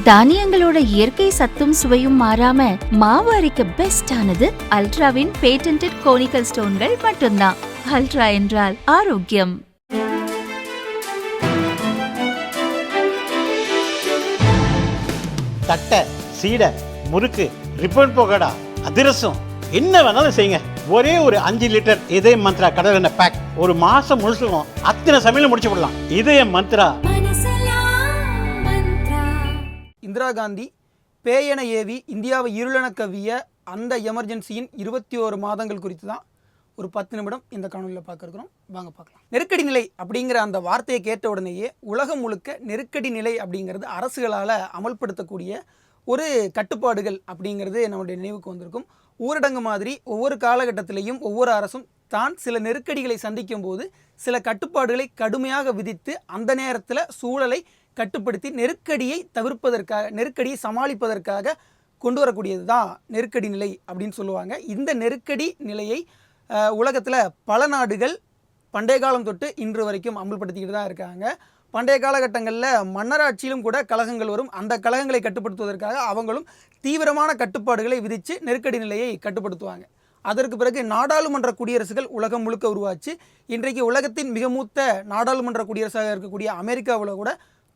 தானியங்களோட இயற்கை சத்தும் சுவையும் மாறாம மாவு அரைக்க பெஸ்ட் ஆனது அல்ட்ராவின் பேட்டன்டட் கோனிக்கல் ஸ்டோன்கள் மட்டும்தான். அல்ட்ரா என்றால் ஆரோக்கியம். தட்டை, சீடை, முறுக்கு, ரிப்பன் பக்கோடா, அதிரசம், என்ன வேணாலும் செய்யுங்க. ஒரே ஒரு 5 லிட்டர் இதய மந்த்ரா கடல் எண்ணெய் பேக் ஒரு மாசம் முழுசுக்கும் அத்தனை சமையல முடிச்சு விடலாம். இதய மந்த்ரா. இந்திரா காந்தி பேயென ஏவி இந்தியாவை இருளென கவ்விய அந்த எமர்ஜென்சியின் 21 மாதங்கள் குறித்து தான் ஒரு 10 நிமிடம் இந்த காணொலியில் பார்க்குறோம். வாங்க பார்க்கலாம். நெருக்கடி நிலை அப்படிங்கிற அந்த வார்த்தையை கேட்ட உடனேயே உலகம் முழுக்க நெருக்கடி நிலை அப்படிங்கிறது அரசுகளால் அமல்படுத்தக்கூடிய ஒரு கட்டுப்பாடுகள் அப்படிங்கிறது நம்முடைய நினைவுக்கு வந்திருக்கும். ஊரடங்கு மாதிரி ஒவ்வொரு காலகட்டத்திலையும் ஒவ்வொரு அரசும் தான் சில நெருக்கடிகளை சந்திக்கும் போது சில கட்டுப்பாடுகளை கடுமையாக விதித்து அந்த நேரத்தில் சூழலை கட்டுப்படுத்தி நெருக்கடியை தவிர்ப்பதற்காக, நெருக்கடியை சமாளிப்பதற்காக கொண்டு வரக்கூடியது தான் நெருக்கடி நிலை அப்படின்னு சொல்லுவாங்க. இந்த நெருக்கடி நிலையை உலகத்தில் பல நாடுகள் பண்டைய காலம் தொட்டு இன்று வரைக்கும் அமல்படுத்திக்கிட்டு தான் இருக்காங்க. பண்டைய காலகட்டங்களில் மன்னராட்சியிலும் கூட கழகங்கள் வரும். அந்த கழகங்களை கட்டுப்படுத்துவதற்காக அவங்களும் தீவிரமான கட்டுப்பாடுகளை விதித்து நெருக்கடி நிலையை கட்டுப்படுத்துவாங்க. அதற்கு பிறகு நாடாளுமன்ற குடியரசுகள் உலகம் முழுக்க உருவாச்சு. இன்றைக்கு உலகத்தின் மிக மூத்த நாடாளுமன்ற குடியரசாக இருக்கக்கூடிய அமெரிக்காவில் கூட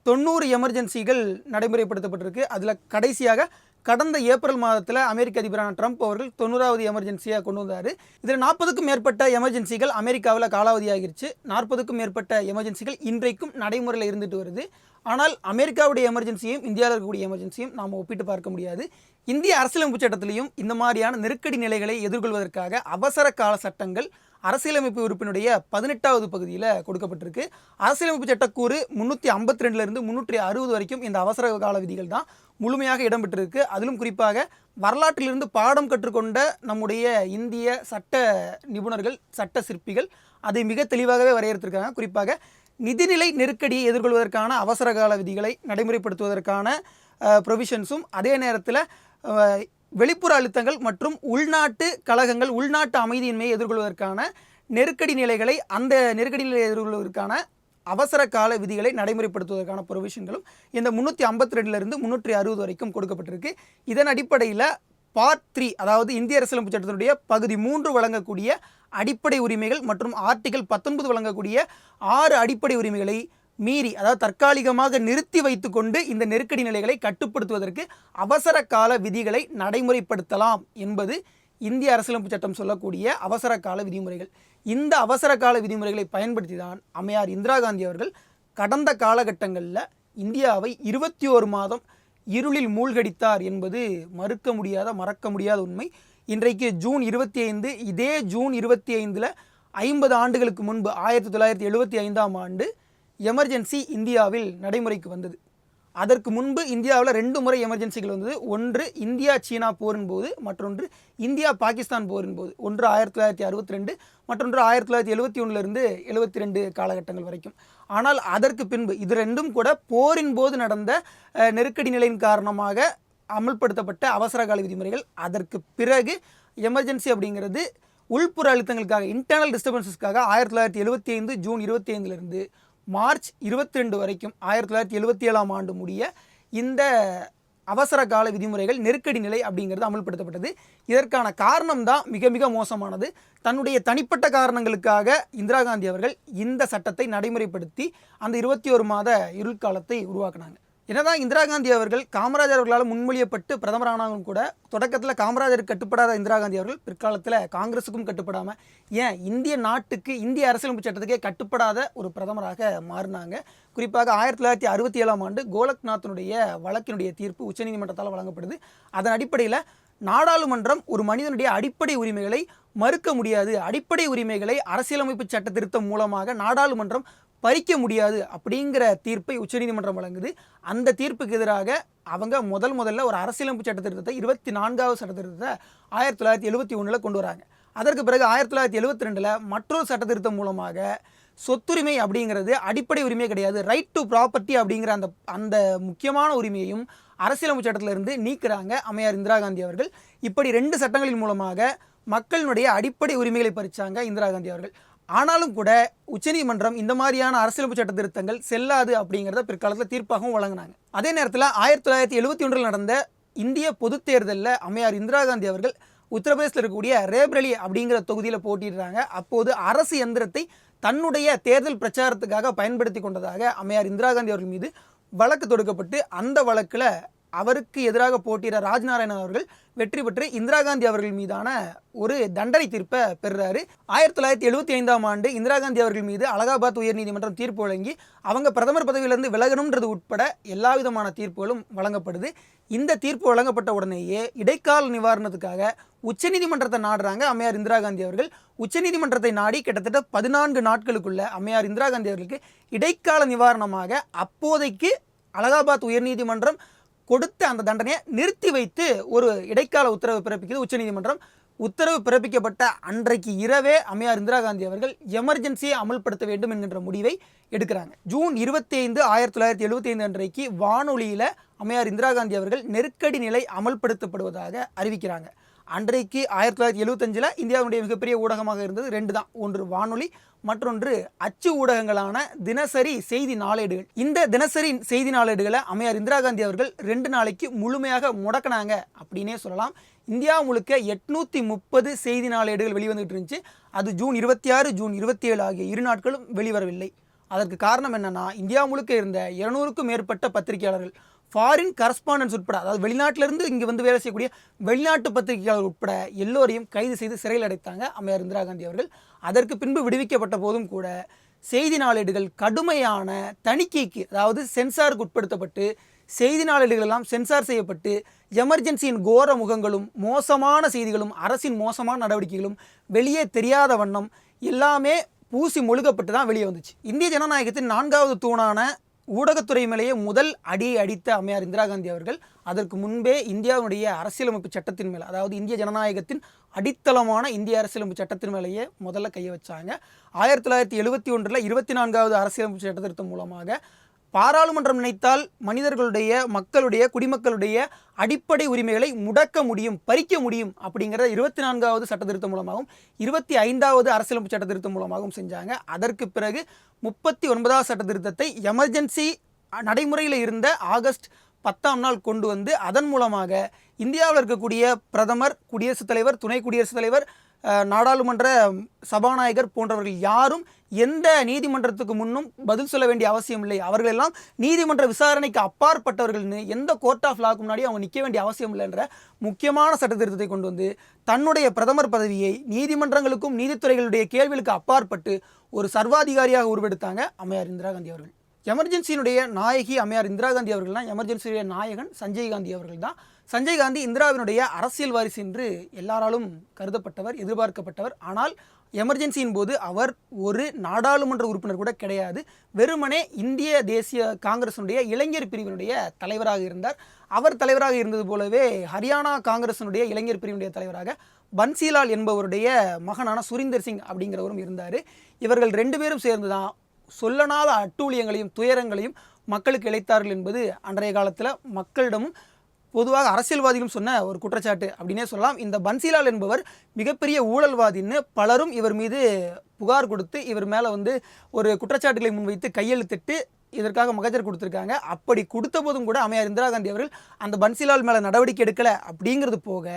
90 எமர்ஜென்சிகள் நடைமுறைப்படுத்தப்பட்டிருக்கு. அதில் கடைசியாக கடந்த ஏப்ரல் மாதத்தில் அமெரிக்க அதிபரான ட்ரம்ப் அவர்கள் 90வது எமர்ஜென்சியாக கொண்டு வந்தார். இதில் 40க்கும் மேற்பட்ட எமர்ஜென்சிகள் அமெரிக்காவில் காலாவதியாகிருச்சு. 40க்கும் மேற்பட்ட எமர்ஜென்சிகள் இன்றைக்கும் நடைமுறையில் இருந்துட்டு வருது. ஆனால் அமெரிக்காவுடைய எமர்ஜென்சியும் இந்தியாவில் இருக்கக்கூடிய எமர்ஜென்சியும் நாம் ஒப்பிட்டு பார்க்க முடியாது. இந்திய அரசியலமைப்பு சட்டத்திலையும் இந்த மாதிரியான நெருக்கடி நிலைகளை எதிர்கொள்வதற்காக அவசர கால சட்டங்கள் அரசியலமைப்பு உறுப்பினுடைய 18வது பகுதியில் கொடுக்கப்பட்டிருக்கு. அரசியலமைப்பு சட்டக்கூறு 352லிருந்து 360 வரைக்கும் இந்த அவசர கால விதிகள் தான் முழுமையாக இடம்பெற்றிருக்கு. அதிலும் குறிப்பாக வரலாற்றிலிருந்து பாடம் கற்றுக்கொண்ட நம்முடைய இந்திய சட்ட நிபுணர்கள், சட்ட சிற்பிகள் அதை மிக தெளிவாகவே வரையறுத்திருக்காங்க. குறிப்பாக நிதிநிலை நெருக்கடியை எதிர்கொள்வதற்கான அவசர கால விதிகளை நடைமுறைப்படுத்துவதற்கான ப்ரொவிஷன்ஸும், அதே நேரத்தில் வெளிப்புற அழுத்தங்கள் மற்றும் உள்நாட்டு கழகங்கள், உள்நாட்டு அமைதியின்மையை எதிர்கொள்வதற்கான நெருக்கடி நிலைகளை, அந்த நெருக்கடி நிலையை எதிர்கொள்வதற்கான அவசர கால விதிகளை நடைமுறைப்படுத்துவதற்கான ப்ரொவிஷன்களும் இந்த 352லிருந்து 360 வரைக்கும் கொடுக்கப்பட்டிருக்கு. இதன் அடிப்படையில் பார்ட் 3, அதாவது இந்திய அரசியலமைப்பு சட்டத்தினுடைய பகுதி 3 வழங்கக்கூடிய அடிப்படை உரிமைகள் மற்றும் ஆர்டிகல் 19 வழங்கக்கூடிய 6 அடிப்படை உரிமைகளை மீறி, அதாவது தற்காலிகமாக நிறுத்தி வைத்துக்கொண்டு இந்த நெருக்கடி நிலைகளை கட்டுப்படுத்துவதற்கு அவசர கால விதிகளை நடைமுறைப்படுத்தலாம் என்பது இந்திய அரசியலமைப்பு சட்டம் சொல்லக்கூடிய அவசர கால விதிமுறைகள். இந்த அவசர கால விதிமுறைகளை பயன்படுத்தி தான் அம்மையார் இந்திரா காந்தி அவர்கள் கடந்த காலகட்டங்களில் இந்தியாவை 21 மாதம் இருளில் மூழ்கடித்தார் என்பது மறுக்க முடியாத, மறக்க முடியாத உண்மை. இன்றைக்கு ஜூன் 25, இதே ஜூன் 25 50 ஆண்டுகளுக்கு முன்பு 1975ஆம் ஆண்டு எமர்ஜென்சி இந்தியாவில் நடைமுறைக்கு வந்தது. அதற்கு முன்பு இந்தியாவில் 2 முறை எமர்ஜென்சிகள் வந்தது. ஒன்று இந்தியா சீனா போரின் போது, மற்றொன்று இந்தியா பாகிஸ்தான் போரின் போது. ஒன்று 1962, மற்றொன்று 1971லிருந்து 72 காலகட்டங்கள் வரைக்கும். ஆனால் அதற்கு பின்பு இது ரெண்டும் கூட போரின் போது நடந்த நெருக்கடி நிலையின் காரணமாக அமல்படுத்தப்பட்ட அவசர கால விதிமுறைகள். அதற்கு பிறகு எமர்ஜென்சி அப்படிங்கிறது உள்புற அழுத்தங்களுக்காக, இன்டர்னல் டிஸ்டர்பன்ஸஸ்க்காக 1975 ஜூன் 25லிருந்து மார்ச் 22 வரைக்கும் 1977ஆம் ஆண்டு முடிய இந்த அவசர கால விதிமுறைகள், நெருக்கடி நிலை அப்படிங்கிறது அமல்படுத்தப்பட்டது. இதற்கான காரணம் தான் மிக மிக மோசமானது. தன்னுடைய தனிப்பட்ட காரணங்களுக்காக இந்திரா காந்தி அவர்கள் இந்த சட்டத்தை நடைமுறைப்படுத்தி அந்த 21 மாத இருள் காலத்தை உருவாக்கினாங்க. என்னதான் இந்திரா காந்தி அவர்கள் காமராஜர் அவர்களால் முன்மொழியப்பட்டு பிரதமரானாலும் கூட தொடக்கத்தில் காமராஜருக்கு கட்டுப்படாத இந்திரா காந்தி அவர்கள் பிற்காலத்தில் காங்கிரஸுக்கும் கட்டுப்படாமல், ஏன் இந்திய நாட்டுக்கு, இந்திய அரசியலமைப்பு சட்டத்துக்கே கட்டுப்படாத ஒரு பிரதமராக மாறினாங்க. குறிப்பாக 1967ஆம் ஆண்டு கோலக்நாத்தினுடைய வழக்கினுடைய தீர்ப்பு உச்சநீதிமன்றத்தால் வழங்கப்படுது. அதன் அடிப்படையில் நாடாளுமன்றம் ஒரு மனிதனுடைய அடிப்படை உரிமைகளை மறுக்க முடியாது, அடிப்படை உரிமைகளை அரசியலமைப்பு சட்ட திருத்தம் மூலமாக நாடாளுமன்றம் பறிக்க முடியாது அப்படிங்கிற தீர்ப்பை உச்சநீதிமன்றம் வழங்குது. அந்த தீர்ப்புக்கு எதிராக அவங்க முதல்ல ஒரு அரசியலமைப்பு சட்ட திருத்தத்தை, 24வது சட்ட திருத்தத்தை 1971 கொண்டு வராங்க. அதற்கு பிறகு 1972 மற்றொரு சட்ட திருத்தம் மூலமாக சொத்துரிமை அப்படிங்கிறது அடிப்படை உரிமை கிடையாது, ரைட் டு ப்ராப்பர்ட்டி அப்படிங்கிற அந்த முக்கியமான உரிமையையும் அரசியலமைப்பு சட்டத்திலிருந்து நீக்கிறாங்க அம்மையார் இந்திரா காந்தி அவர்கள். இப்படி 2 சட்டங்களின் மூலமாக மக்களினுடைய அடிப்படை உரிமைகளை பறிச்சாங்க இந்திரா காந்தி அவர்கள். ஆனாலும் கூட உச்சநீதிமன்றம் இந்த மாதிரியான அரசியலமைப்பு சட்ட திருத்தங்கள் செல்லாது அப்படிங்கிறத பிற்காலத்தில் தீர்ப்பாகவும் வழங்கினாங்க. அதே நேரத்தில் 1971 நடந்த இந்திய பொதுத் தேர்தலில் அம்மையார் இந்திரா காந்தி அவர்கள் உத்தரப்பிரதேசத்தில் இருக்கக்கூடிய ரேபரேலி அப்படிங்கிற தொகுதியில் போட்டிடுறாங்க. அப்போது அரசு எந்திரத்தை தன்னுடைய தேர்தல் பிரச்சாரத்துக்காக பயன்படுத்தி கொண்டதாக அம்மையார் இந்திரா காந்தி அவர்கள் மீது வழக்கு தொடுக்கப்பட்டு அந்த வழக்கில் அவருக்கு எதிராக போட்டியிட ராஜ்நாராயணன் அவர்கள் வெற்றி பெற்று இந்திரா காந்தி அவர்கள் மீதான ஒரு தண்டனை தீர்ப்பை பெறுறாரு. 1975ஆம் ஆண்டு இந்திரா காந்தி அவர்கள் மீது அலகாபாத் உயர்நீதிமன்றம் தீர்ப்பு வழங்கி அவங்க பிரதமர் பதவியிலிருந்து விலகணுன்றது உட்பட எல்லா விதமான தீர்ப்புகளும் வழங்கப்படுது. இந்த தீர்ப்பு வழங்கப்பட்ட உடனேயே இடைக்கால நிவாரணத்துக்காக உச்சநீதிமன்றத்தை நாடுறாங்க அம்மையார் இந்திரா காந்தி அவர்கள். உச்சநீதிமன்றத்தை நாடி கிட்டத்தட்ட 14 நாட்களுக்குள்ள அம்மையார் இந்திரா காந்தி அவர்களுக்கு இடைக்கால நிவாரணமாக அப்போதைக்கு அலகாபாத் உயர்நீதிமன்றம் கொடுத்த அந்த தண்டனையை நிறுத்தி வைத்து ஒரு இடைக்கால உத்தரவு பிறப்பிக்குது உச்சநீதிமன்றம். உத்தரவு பிறப்பிக்கப்பட்ட அன்றைக்கு இரவே அம்மையார் இந்திரா காந்தி அவர்கள் எமர்ஜென்சியை அமல்படுத்த வேண்டும் என்கின்ற முடிவை எடுக்கிறாங்க. ஜூன் 25, 1975 அன்றைக்கு வானொலியில் அம்மையார் இந்திரா காந்தி அவர்கள் நெருக்கடி நிலை அமல்படுத்தப்படுவதாக அறிவிக்கிறாங்க. அன்றைக்கு 1975 இந்தியாவுடைய மிகப்பெரிய ஊடகமாக இருந்தது 2 தான். ஒன்று வானொலி, மற்றொன்று அச்சு ஊடகங்களான தினசரி செய்தி நாளேடுகள். இந்த தினசரி செய்தி நாளேடுகளை அம்மையார் இந்திரா காந்தி அவர்கள் 2 நாளைக்கு முழுமையாக முடக்கினாங்க அப்படின்னே சொல்லலாம். இந்தியா முழுக்க 830 செய்தி நாளேடுகள் வெளிவந்துகிட்டு இருந்துச்சு. அது ஜூன் 26, ஜூன் 27 ஆகிய 2 நாட்களும் வெளிவரவில்லை. அதற்கு காரணம் என்னன்னா, இந்தியா முழுக்க இருந்த 200க்கும் மேற்பட்ட பத்திரிகையாளர்கள், ஃபாரின் கரஸ்பாண்டன்ஸ் உட்பட, அதாவது வெளிநாட்டிலிருந்து இங்கே வந்து வேலை செய்யக்கூடிய வெளிநாட்டு பத்திரிகையாளர் உட்பட எல்லோரையும் கைது செய்து சிறையில் அடைத்தாங்க அம்மையார் இந்திரா காந்தி அவர்கள். அதற்கு பின்பு விடுவிக்கப்பட்ட போதும் கூட செய்தி நாளேடுகள் கடுமையான தணிக்கைக்கு, அதாவது சென்சாருக்கு உட்படுத்தப்பட்டு செய்தி நாளேடுகள் எல்லாம் சென்சார் செய்யப்பட்டு எமர்ஜென்சியின் கோர முகங்களும் மோசமான செய்திகளும் அரசின் மோசமான நடவடிக்கைகளும் வெளியே தெரியாத வண்ணம் எல்லாமே பூசி மொழுகப்பட்டு தான் வெளியே வந்துச்சு. இந்திய ஜனநாயகத்தின் 4வது தூணான ஊடகத்துறை மேலேயே முதல் அடியை அடித்த அம்மையார் இந்திரா காந்தி அவர்கள் அதற்கு முன்பே இந்தியாவுடைய அரசியலமைப்பு சட்டத்தின் மேலே, அதாவது இந்திய ஜனநாயகத்தின் அடித்தளமான இந்திய அரசியலமைப்பு சட்டத்தின் மேலேயே முதல்ல கையை வச்சாங்க. 1971 24வது அரசியலமைப்பு சட்ட திருத்தம் மூலமாக பாராளுமன்றம் நினைத்தால் மனிதர்களுடைய, மக்களுடைய, குடிமக்களுடைய அடிப்படை உரிமைகளை முடக்க முடியும், பறிக்க முடியும் அப்படிங்கிற 24வது சட்ட திருத்தம் மூலமாகவும் 25வது அரசியலமைப்பு சட்ட திருத்தம் மூலமாகவும் செஞ்சாங்க. அதற்கு பிறகு 39வது சட்ட திருத்தத்தை எமர்ஜென்சி நடைமுறையில் இருந்த ஆகஸ்ட் 10ஆம் நாள் கொண்டு வந்து அதன் மூலமாக இந்தியாவில் இருக்கக்கூடிய பிரதமர், குடியரசுத் தலைவர், துணை குடியரசுத் தலைவர், நாடாளுமன்ற சபாநாயகர் போன்றவர்கள் யாரும் எந்த நீதிமன்றத்துக்கு முன்னும் பதில் சொல்ல வேண்டிய அவசியம் இல்லை, அவர்களெல்லாம் நீதிமன்ற விசாரணைக்கு அப்பாற்பட்டவர்கள்னு எந்த கோர்ட் ஆஃப் லாக்கு முன்னாடி அவங்க நிற்க வேண்டிய அவசியம் இல்லைன்ற முக்கியமான சட்ட திருத்தத்தை கொண்டு வந்து தன்னுடைய பிரதமர் பதவியை நீதிமன்றங்களுக்கும் நீதித்துறைகளுடைய கேள்விகளுக்கு அப்பாற்பட்டு ஒரு சர்வாதிகாரியாக உருவெடுத்தாங்க அம்மையார் இந்திரா காந்தி அவர்கள். எமர்ஜென்சியினுடைய நாயகி அம்மையார் இந்திரா காந்தி அவர்கள்லாம் எமர்ஜென்சியுடைய நாயகன் சஞ்சய் காந்தி அவர்கள் தான். சஞ்சய் காந்தி இந்திராவினுடைய அரசியல் வாரிசு என்று எல்லாராலும் கருதப்பட்டவர், எதிர்பார்க்கப்பட்டவர். ஆனால் எமர்ஜென்சியின் போது அவர் ஒரு நாடாளுமன்ற உறுப்பினர் கூட கிடையாது. வெறுமனே இந்திய தேசிய காங்கிரஸினுடைய இளைஞர் பிரிவினுடைய தலைவராக இருந்தார். அவர் தலைவராக இருந்தது போலவே ஹரியானா காங்கிரஸினுடைய இளைஞர் பிரிவினுடைய தலைவராக பன்சிலால் என்பவருடைய மகனான சுரீந்தர் சிங் அப்படிங்கிறவரும் இருந்தார். இவர்கள் 2 பேரும் சேர்ந்து தான் சொல்லனாத அட்டூழியங்களையும் துயரங்களையும் மக்களுக்கு இழைத்தார்கள் என்பது அன்றைய காலத்தில் மக்களிடமும் பொதுவாக அரசியல்வாதிகளும் சொன்ன ஒரு குற்றச்சாட்டு அப்படின்னே சொல்லலாம். இந்த பன்சிலால் என்பவர் மிகப்பெரிய ஊழல்வாதின்னு பலரும் இவர் மீது புகார் கொடுத்து இவர் மேலே வந்து ஒரு குற்றச்சாட்டுகளை முன்வைத்து கையெழுத்திட்டு இதற்காக மகஜர் கொடுத்துருக்காங்க. அப்படி கொடுத்த போதும் கூட அம்மையார் இந்திரா காந்தி அவர்கள் அந்த பன்சிலால் மேலே நடவடிக்கை எடுக்கலை. அப்படிங்கிறது போக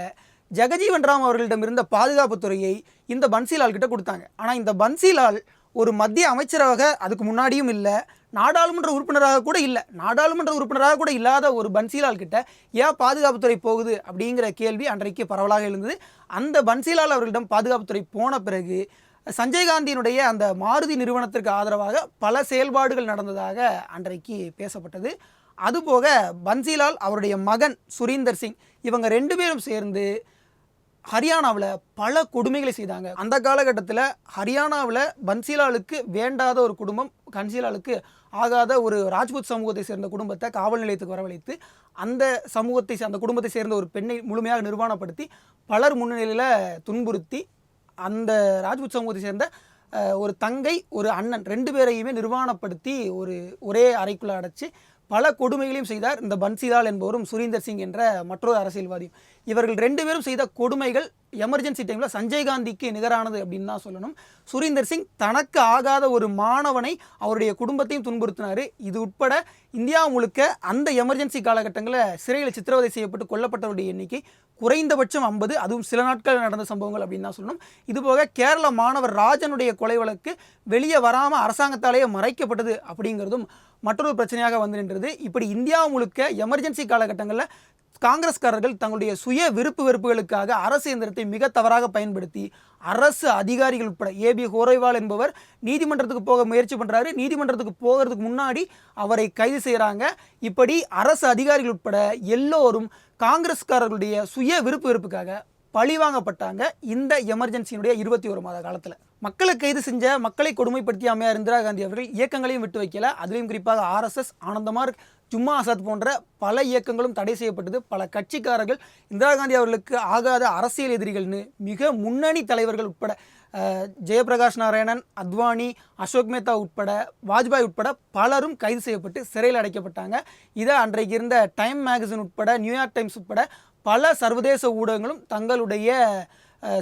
ஜெகஜீவன் ராம் அவர்களிடம் இருந்த பாதுகாப்புத்துறையை இந்த பன்சிலால் கிட்ட கொடுத்தாங்க. ஆனால் இந்த பன்சிலால் ஒரு மத்திய அமைச்சராக அதுக்கு முன்னாடியும் இல்லை, நாடாளுமன்ற உறுப்பினராக கூட இல்லை, நாடாளுமன்ற உறுப்பினராக கூட இல்லாத ஒரு பன்சிலால் கிட்ட ஏன் பாதுகாப்புத்துறை போகுது அப்படிங்கிற கேள்வி அன்றைக்கு பரவலாக எழுந்தது. அந்த பன்சிலால் அவர்களிடம் பாதுகாப்புத்துறை போன பிறகு சஞ்சய் காந்தியினுடைய அந்த மாருதி நிறுவனத்திற்கு ஆதரவாக பல செயல்பாடுகள் நடந்ததாக அன்றைக்கு பேசப்பட்டது. அதுபோக பன்சிலால், அவருடைய மகன் சுரீந்தர் சிங், இவங்க 2 பேரும் சேர்ந்து ஹரியானாவில் பல கொடுமைகளை செய்தாங்க. அந்த காலகட்டத்தில் ஹரியானாவில் பன்சிலாலுக்கு வேண்டாத ஒரு குடும்பம், பன்சிலாலுக்கு ஆகாத ஒரு ராஜ்புத் சமூகத்தை சேர்ந்த குடும்பத்தை காவல் நிலையத்துக்கு வரவழைத்து அந்த குடும்பத்தை சேர்ந்த ஒரு பெண்ணை முழுமையாக நிர்வாணப்படுத்தி பலர் முன்னிலையில் துன்புறுத்தி அந்த ராஜ்புத் சமூகத்தை சேர்ந்த ஒரு தங்கை, ஒரு அண்ணன் 2 பேரையுமே நிர்வாணப்படுத்தி ஒரே அறைக்குள்ளே அடைச்சி பல கொடுமைகளையும் செய்தார் இந்த பன்சிலால் என்பவரும் சுரீந்தர் சிங் என்ற மற்றொரு அரசியல்வாதியும். இவர்கள் 2 பேரும் செய்த கொடுமைகள் எமர்ஜென்சி டைமில் சஞ்சய் காந்திக்கு நிகரானது அப்படின்னு தான் சொல்லணும். சுரீந்தர் சிங் தனக்கு ஆகாத ஒரு மாணவனை அவருடைய குடும்பத்தையும் துன்புறுத்தினார். இது உட்பட இந்தியா முழுக்க அந்த எமர்ஜென்சி காலகட்டங்களில் சிறையில் சித்திரவதை செய்யப்பட்டு கொல்லப்பட்டவருடைய எண்ணிக்கை குறைந்தபட்சம் 50, அதுவும் சில நாட்கள் நடந்த சம்பவங்கள் அப்படின்னு தான் சொல்லணும். இதுபோக கேரள மாணவர் ராஜனுடைய கொலை வழக்கு வெளியே வராமல் அரசாங்கத்தாலேயே மறைக்கப்பட்டது அப்படிங்கிறதும் மற்றொரு பிரச்சனையாக வந்து நின்றது. இப்படி இந்தியா முழுக்க எமர்ஜென்சி காலகட்டங்களில் காங்கிரஸ்காரர்கள் தங்களுடைய சுய விருப்பு வெறுப்புகளுக்காக அரசு இயந்திரத்தை மிக தவறாக பயன்படுத்தி அரசு அதிகாரிகள் உட்பட ஏபி ஹோரைவால் என்பவர் நீதிமன்றத்துக்கு போக முயற்சி பண்ணுறாரு. நீதிமன்றத்துக்கு போகிறதுக்கு முன்னாடி அவரை கைது செய்கிறாங்க. இப்படி அரசு அதிகாரிகள் உட்பட எல்லோரும் காங்கிரஸ்காரர்களுடைய சுய விருப்பு வெறுப்புக்காக பழிவாங்கப்பட்டாங்க இந்த எமர்ஜென்சியினுடைய 21 மாத காலத்தில். மக்களை கைது செஞ்ச, மக்களை கொடுமைப்படுத்திய அம்மையார் இந்திரா காந்தி அவர்கள் இயக்கங்களையும் விட்டு வைக்கல. அதுலேயும் குறிப்பாக RSS, ஆனந்தமார்க், ஜும்மா ஆசாத் போன்ற பல இயக்கங்களும் தடை செய்யப்பட்டது. பல கட்சிக்காரர்கள் இந்திரா காந்தி அவர்களுக்கு ஆகாத அரசியல் எதிரிகள்னு மிக முன்னணி தலைவர்கள் உட்பட ஜெயபிரகாஷ் நாராயணன், அத்வானி, அசோக் மேத்தா உட்பட, வாஜ்பாய் உட்பட பலரும் கைது செய்யப்பட்டு சிறையில் அடைக்கப்பட்டாங்க. இதை அன்றைக்கு இருந்த டைம் மேகசின் உட்பட, நியூயார்க் டைம்ஸ் உட்பட பல சர்வதேச ஊடகங்களும் தங்களுடைய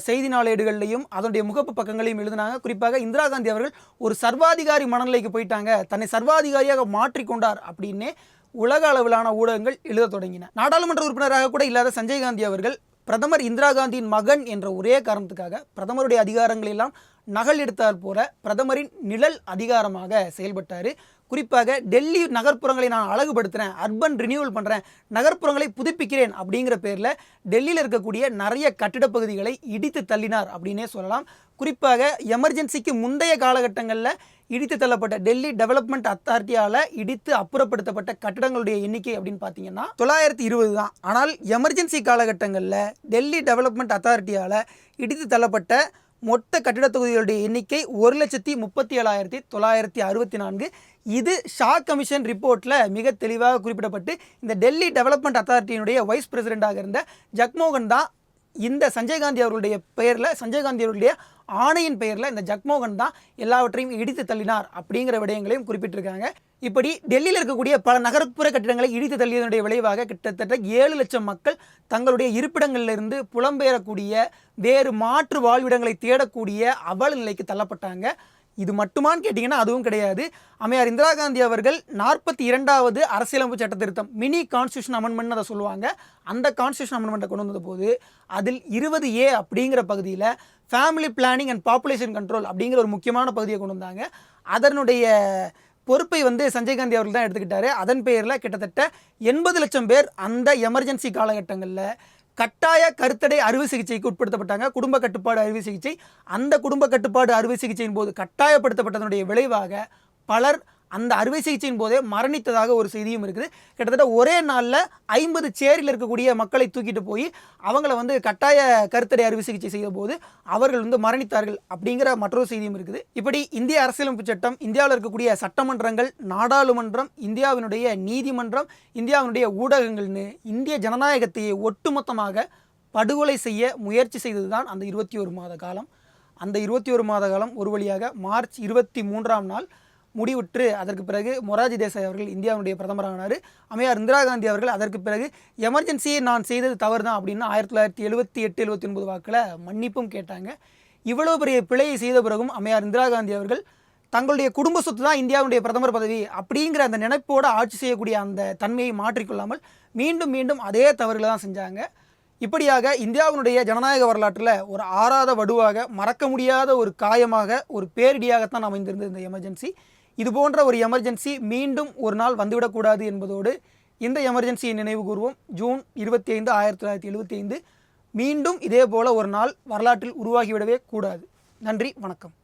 செய்தி நாளேடுகள்லையும் அதனுடைய முகப்பு பக்கங்களையும் எழுதினாங்க. குறிப்பாக இந்திரா காந்தி அவர்கள் ஒரு சர்வாதிகாரி மனநிலைக்கு போயிட்டாங்க, தன்னை சர்வாதிகாரியாக மாற்றிக்கொண்டார் அப்படின்னே உலக அளவிலான ஊடகங்கள் எழுத தொடங்கின. நாடாளுமன்ற உறுப்பினராக கூட இல்லாத சஞ்சய் காந்தி அவர்கள் பிரதமர் இந்திரா காந்தியின் மகன் என்ற ஒரே காரணத்துக்காக பிரதமருடைய அதிகாரங்களெல்லாம் நகல் எடுத்தால் போல பிரதமரின் நிழல் அதிகாரமாக செயல்பட்டார். குறிப்பாக டெல்லி நகர்ப்புறங்களை நான் அழகுபடுத்துகிறேன், அர்பன் ரினியூவல் பண்ணுறேன், நகர்ப்புறங்களை புதுப்பிக்கிறேன் அப்படிங்கிற பேரில் டெல்லியில் இருக்கக்கூடிய நிறைய கட்டிடப் பகுதிகளை இடித்து தள்ளினார் அப்படின்னே சொல்லலாம். குறிப்பாக எமர்ஜென்சிக்கு முந்தைய காலகட்டங்களில் இடித்து தள்ளப்பட்ட டெல்லி டெவலப்மெண்ட் அத்தாரிட்டியால் இடித்து அப்புறப்படுத்தப்பட்ட கட்டிடங்களுடைய எண்ணிக்கை அப்படின்னு பார்த்தீங்கன்னா 920 தான். ஆனால் எமர்ஜென்சி காலகட்டங்களில் டெல்லி டெவலப்மெண்ட் அத்தாரிட்டியால் இடித்து தள்ளப்பட்ட மொத்த கட்டிடத் தொகுதிகளுடைய எண்ணிக்கை 1,37,964. இது ஷா கமிஷன் ரிப்போர்ட்டில் மிக தெளிவாக குறிப்பிடப்பட்டு இந்த டெல்லி டெவலப்மெண்ட் அத்தாரிட்டியினுடைய வைஸ் பிரசிடெண்ட்டாக இருந்த ஜக்மோகன் தான் இந்த சஞ்சய் காந்தி அவர்களுடைய பெயரில், சஞ்சய் காந்தி அவர்களுடைய ஆணையின் பெயரில் இந்த ஜக்மோகன் தான் எல்லாவற்றையும் இடித்து தள்ளினார் அப்படிங்கிற விடயங்களையும் குறிப்பிட்டிருக்காங்க. இப்படி டெல்லியில் இருக்கக்கூடிய பல நகர்ப்புற கட்டிடங்களை இடித்து தள்ளியதனுடைய விளைவாக கிட்டத்தட்ட 7 லட்சம் மக்கள் தங்களுடைய இருப்பிடங்களிலிருந்து புலம்பெயரக்கூடிய, வேறு மாற்று வாழ்விடங்களை தேடக்கூடிய அவல நிலைக்கு தள்ளப்பட்டாங்க. இது மட்டுமான்னு கேட்டிங்கன்னா அதுவும் கிடையாது. அம்மையார் இந்திரா காந்தி அவர்கள் 42வது அரசியலமைப்பு சட்ட திருத்தம், மினி கான்ஸ்டியூஷன் அமெண்ட்மெண்ட் அதை சொல்லுவாங்க, அந்த கான்ஸ்டியூஷன் அமெண்ட்மெண்ட்டை கொண்டு வந்த போது அதில் 20A அப்படிங்கிற பகுதியில் family planning and population control அப்படிங்கிற ஒரு முக்கியமான பகுதியை கொண்டு வந்தாங்க. அதனுடைய பொறுப்பை சஞ்சய் காந்தி அவர்கள் தான் எடுத்துக்கிட்டாரு. அதன் பெயரில் கிட்டத்தட்ட 80 லட்சம் பேர் அந்த எமர்ஜென்சி காலகட்டங்களில் கட்டாய கருத்தடை அறுவை சிகிச்சைக்கு உட்படுத்தப்பட்டாங்க. குடும்ப கட்டுப்பாடு அறுவை சிகிச்சை, அந்த குடும்ப கட்டுப்பாடு அறுவை சிகிச்சையின் போது கட்டாயப்படுத்தப்பட்டதனுடைய விளைவாக பலர் அந்த அறுவை சிகிச்சையின் போதே மரணித்ததாக ஒரு செய்தியும் இருக்குது. கிட்டத்தட்ட ஒரே நாளில் 50 சேரில் இருக்கக்கூடிய மக்களை தூக்கிட்டு போய் அவங்கள கட்டாய கருத்தடை அறுவை சிகிச்சை செய்த போது அவர்கள் மரணித்தார்கள் அப்படிங்கிற மற்றொரு செய்தியும் இருக்குது. இப்படி இந்திய அரசியலமைப்பு சட்டம், இந்தியாவில் இருக்கக்கூடிய சட்டமன்றங்கள், நாடாளுமன்றம், இந்தியாவினுடைய நீதிமன்றம், இந்தியாவினுடைய ஊடகங்கள்னு இந்திய ஜனநாயகத்தையே ஒட்டுமொத்தமாக படுகொலை செய்ய முயற்சி செய்தது தான் அந்த 21 மாத காலம். அந்த 21 மாத காலம் ஒரு வழியாக மார்ச் 23ஆம் நாள் முடிவுற்று அதற்கு பிறகு மொரார்ஜி தேசாய் அவர்கள் இந்தியாவுடைய பிரதமரானார். அம்மையார் இந்திரா காந்தி அவர்கள் அதற்கு பிறகு எமர்ஜென்சியை நான் செய்தது தவறு தான் அப்படின்னு 1978-79 வாக்கில் மன்னிப்பும் கேட்டாங்க. இவ்வளோ பெரிய பிழையை செய்த பிறகும் அம்மையார் இந்திரா காந்தி அவர்கள் தங்களுடைய குடும்ப சொத்து தான் இந்தியாவுடைய பிரதமர் பதவி அப்படிங்கிற அந்த நினைப்போடு ஆட்சி செய்யக்கூடிய அந்த தன்மையை மாற்றிக்கொள்ளாமல் மீண்டும் மீண்டும் அதே தவறுகளை தான் செஞ்சாங்க. இப்படியாக இந்தியாவினுடைய ஜனநாயக வரலாற்றில் ஒரு ஆறாத வடுவாக, மறக்க முடியாத ஒரு காயமாக, ஒரு பேரிடியாகத்தான் அமைந்திருந்தது இந்த எமர்ஜென்சி. இது போன்ற ஒரு எமர்ஜென்சி மீண்டும் ஒரு நாள் வந்துவிடக்கூடாது என்பதோடு இந்த எமர்ஜென்சியை நினைவு கூறுவோம். ஜூன் 25, 1975 மீண்டும் இதே போல ஒரு நாள் வரலாற்றில் உருவாகிவிடவே கூடாது. நன்றி, வணக்கம்.